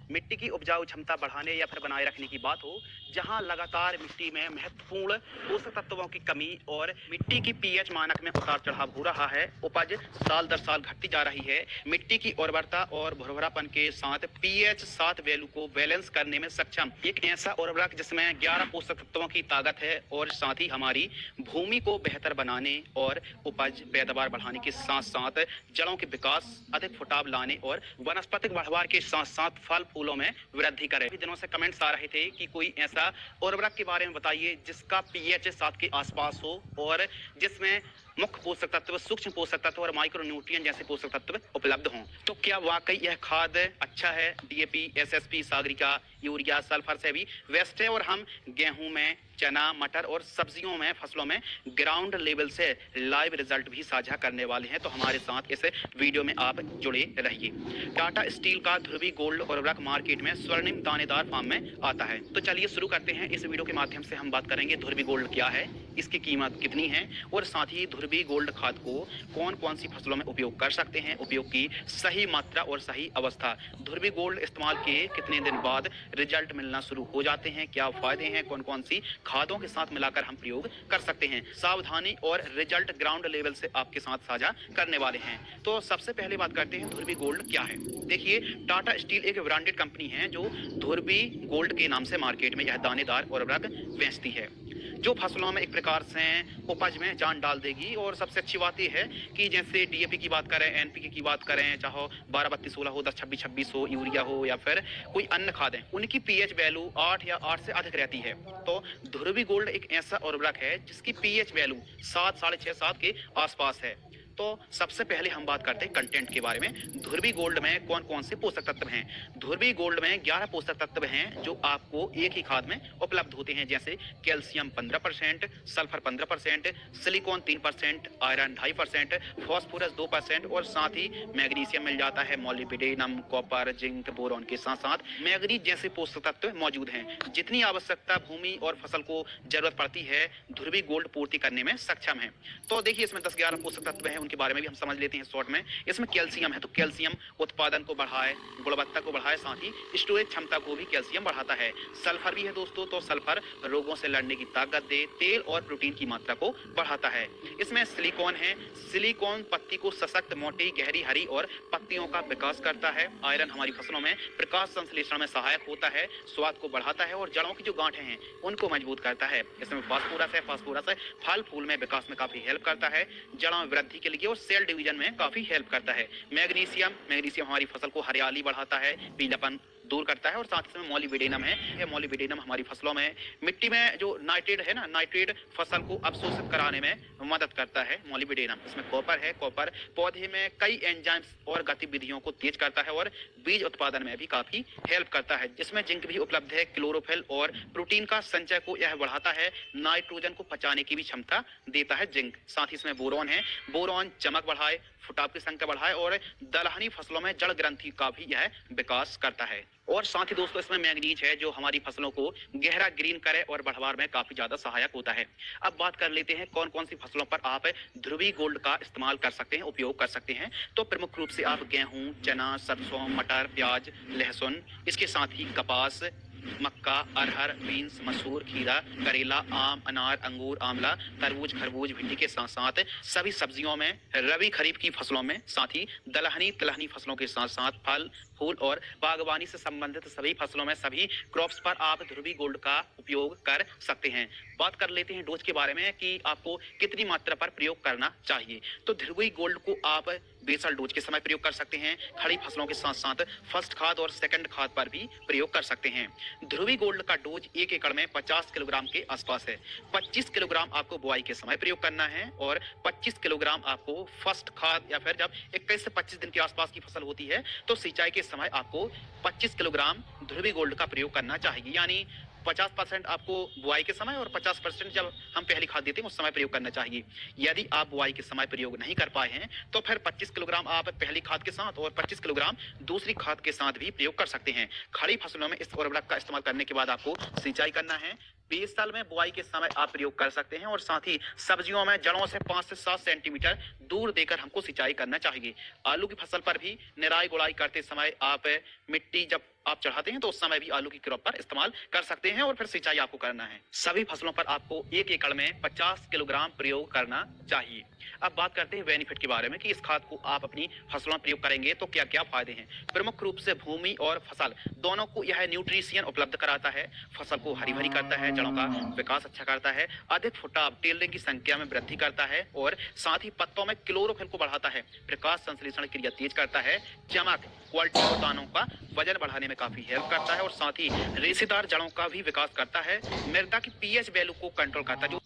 मिट्टी की उपजाऊ क्षमता बढ़ाने या फिर बनाए रखने की बात हो, जहां लगातार मिट्टी में महत्वपूर्ण पोषक तत्वों की कमी और मिट्टी की पीएच मानक में उतार चढ़ाव हो रहा है, उपज साल दर साल घटती जा रही है। मिट्टी की उर्वरता और भुरभुरापन के साथ पीएच 7 वैल्यू को बैलेंस करने में सक्षम एक ऐसा उर्वरक जिसमें 11 पोषक तत्वों की ताकत है और साथ ही हमारी भूमि को बेहतर बनाने और उपज पैदावार बढ़ाने के साथ साथ जड़ों के विकास, अधिक फुटाव लाने और वनस्पतिक बढ़वार के साथ साथ फल फूलों में वृद्धि करे। दिनों से कमेंट्स आ रहे थे कि कोई ऐसा उर्वरक के बारे में बताइए जिसका पीएच 7 के आसपास हो और जिसमें मुख्य पोषक तत्व, सूक्ष्म पोषक तत्व और माइक्रोन्यूट्रिएंट जैसे पोषक तत्व उपलब्ध हों। तो क्या वाकई यह खाद अच्छा है? DAP, SSP, Sagarika, urea, sulphur से भी वेस्ट है और हम गेहूं में, चना, मटर और सब्जियों में, फसलों में ग्राउंड लेवल से लाइव रिजल्ट भी साझा करने वाले हैं। तो हमारे साथ इस वीडियो में आप जुड़े रहिए। टाटा स्टील का ध्रुवी गोल्ड उर्वरक मार्केट में स्वर्णिम दानेदार फॉर्म में आता है। तो चलिए शुरू करते हैं। इस वीडियो के माध्यम से हम बात करेंगे ध्रुवी गोल्ड क्या है, इसकी कीमत कितनी है और साथ ही ध्रुवी गोल्ड खाद को कौन कौन सी फसलों में उपयोग कर सकते हैं, उपयोग की सही मात्रा और सही अवस्था, ध्रुवी गोल्ड इस्तेमाल के कितने दिन बाद रिजल्ट मिलना शुरू हो जाते हैं, क्या फायदे हैं, कौन कौन सी खादों के साथ मिलाकर हम प्रयोग कर सकते हैं, सावधानी और रिजल्ट ग्राउंड लेवल से आपके साथ साझा करने वाले हैं। तो सबसे पहले बात करते हैं ध्रुवी गोल्ड क्या है। देखिए, टाटा स्टील एक ब्रांडेड कंपनी है जो ध्रुवी गोल्ड के नाम से मार्केट में यह दानेदार उर्वरक बेचती है, जो फसलों में एक प्रकार से उपज में जान डाल देगी। और सबसे अच्छी बात यह है कि जैसे डीएपी की बात करें, एनपीके की बात करें, चाहे 12-32-16 हो, 10-26-26 हो, यूरिया हो या फिर कोई अन्य खादें, उनकी पीएच वैल्यू 8 या 8 से अधिक रहती है। तो ध्रुवी गोल्ड एक ऐसा उर्वरक है जिसकी पीएच वैल्यू 7, 6.5, 7 के आसपास है। तो सबसे पहले हम बात करते हैं कंटेंट के बारे में। ध्रुवी गोल्ड में कौन कौन से पोषक तत्व हैं? ध्रुवी गोल्ड में 11 पोषक तत्व हैं जो आपको एक ही खाद में उपलब्ध होते हैं, जैसे calcium 15%, sulphur 15%, silicon 3%, iron 2.5%, phosphorus 2% और साथ ही मैग्नीशियम मिल जाता है, मॉलिब्डेनम, कॉपर, जिंक, बोरॉन के साथ साथ मैग्नीज जैसे पोषक तत्व मौजूद हैं। जितनी आवश्यकता भूमि और फसल को जरूरत पड़ती है, ध्रुवी गोल्ड पूर्ति करने में सक्षम है। तो देखिए, इसमें 10-11 पोषक तत्व हैं, उनके बारे में भी हम समझ लेते हैं शॉर्ट में। इसमें कैल्शियम है, तो कैल्शियम उत्पादन को बढ़ाए, गुणवत्ता को बढ़ाए, साथ ही स्टोरेज क्षमता को भी कैल्शियम बढ़ाता है। सल्फर भी है दोस्तों, तो सल्फर रोगों से लड़ने की ताकत दे, तेल और प्रोटीन की मात्रा को बढ़ाता है। इसमें सिलिकॉन है, सिलिकॉन पत्ती को सशक्त, मोटी, गहरी, हरी और पत्तियों का विकास करता है। आयरन हमारी फसलों में प्रकाश संश्लेषण में सहायक होता है, स्वाद को बढ़ाता है और जड़ों की जो गांठें हैं उनको मजबूत करता है। इसमें फास्फोरस है, फास्फोरस फल फूल में विकास में काफी हेल्प करता है, जड़ों में वृद्धि के लिए और सेल डिवीजन में काफी हेल्प करता है। मैग्नीशियम हमारी फसल को हरियाली बढ़ाता है, पीलापन दूर करता है और साथ ही मॉलिब्डेनम है। यह मॉलिब्डेनम हमारी फसलों में मिट्टी में जो नाइट्रेट है ना, नाइट्रेट फसल को अवशोषित कराने में मदद करता है मॉलिब्डेनम। इसमें कॉपर है, कॉपर पौधे में कई एंजाइम्स और गतिविधियों को तेज करता है और बीज उत्पादन में भी काफी हेल्प करता है। जिसमें जिंक भी उपलब्ध है, क्लोरोफिल और प्रोटीन का संचय को यह बढ़ाता है, नाइट्रोजन को पचाने की भी क्षमता देता है जिंक। साथ ही इसमें बोरॉन है, बोरॉन चमक बढ़ाए, फुटाव की संख्या बढ़ाए और दलहनी फसलों में जड़ ग्रंथि का भी यह विकास करता है। और साथ ही दोस्तों इसमें मैग्नीज है जो हमारी फसलों को गहरा ग्रीन करे और बढ़वार में काफी ज्यादा सहायक होता है। अब बात कर लेते हैं कौन कौन सी फसलों पर आप ध्रुवी गोल्ड का इस्तेमाल कर सकते हैं, उपयोग कर सकते हैं। तो प्रमुख रूप से आप गेहूं, चना, सरसों, मटर, प्याज, लहसुन, इसके साथ ही कपास, मक्का, अरहर, बीन्स, मसूर, खीरा, करेला, आम, अनार, अंगूर, आंवला, तरबूज, खरबूज, भिंडी के साथ साथ सभी सब्जियों में, रबी खरीफ की फसलों में, साथ ही दलहनी तिलहनी फसलों के साथ साथ फल फूल और बागवानी से संबंधित सभी फसलों में, सभी क्रॉप्स पर आप ध्रुवी गोल्ड का उपयोग कर सकते हैं। बात कर लेते हैं डोज के बारे में कि आपको कितनी मात्रा पर प्रयोग करना चाहिए। तो ध्रुवी गोल्ड को आप बेसल डोज के समय प्रयोग कर सकते हैं, खड़ी फसलों के साथ साथ फर्स्ट खाद और सेकंड खाद पर भी प्रयोग कर सकते हैं। ध्रुवी गोल्ड का डोज 1 एकड़ में 50 किलोग्राम के आसपास है। 25 किलोग्राम आपको बुआई के समय प्रयोग करना है और 25 किलोग्राम आपको फर्स्ट खाद या फिर जब 21 से 25 दिन के आसपास की फसल होती है तो सिंचाई के समय आपको 25 किलोग्राम ध्रुवी गोल्ड का प्रयोग करना चाहिए। यानी 50% आपको बुआई के समय और 50% जब हम पहली खाद देते हैं उस समय प्रयोग करना चाहिए। यदि आप बुआई के समय प्रयोग नहीं कर पाए हैं तो फिर 25 किलोग्राम आप पहली खाद के साथ और 25 किलोग्राम दूसरी खाद के साथ भी प्रयोग कर सकते हैं। खड़ी फसलों में इस उर्वरक का इस्तेमाल करने के बाद आपको सिंचाई करना है। 20 साल में बुआई के समय आप प्रयोग कर सकते हैं और साथ ही सब्जियों में जड़ों से 5 से 7 सेंटीमीटर दूर देकर हमको सिंचाई करना चाहिए। आलू की फसल पर भी निराई गुड़ाई करते समय आप मिट्टी जब आप चढ़ाते हैं तो उस समय भी आलू की क्रॉप पर इस्तेमाल कर सकते हैं और फिर सिंचाई आपको करना है। सभी फसलों पर आपको 1 एकड़ में 50 किलोग्राम प्रयोग करना चाहिए। अब बात करते हैं बेनिफिट के बारे में कि इस खाद को आप अपनी फसलों में प्रयोग करेंगे तो क्या-क्या फायदे हैं। प्रमुख रूप से भूमि और फसल दोनों को यह न्यूट्रिशन उपलब्ध कराता है, फसल को हरी-भरी करता है, जड़ों का विकास अच्छा करता है, अधिक फुटाव टेलरिंग की संख्या में वृद्धि करता है और साथ ही पत्तों में क्लोरोफिल को बढ़ाता है, प्रकाश संश्लेषण क्रिया तेज करता है, चमक, क्वालिटी और दानों का वजन बढ़ाने में काफी हेल्प करता है और साथ ही रेशेदार जड़ों का भी विकास करता है, मृदा की पीएच वैल्यू को कंट्रोल करता है। जो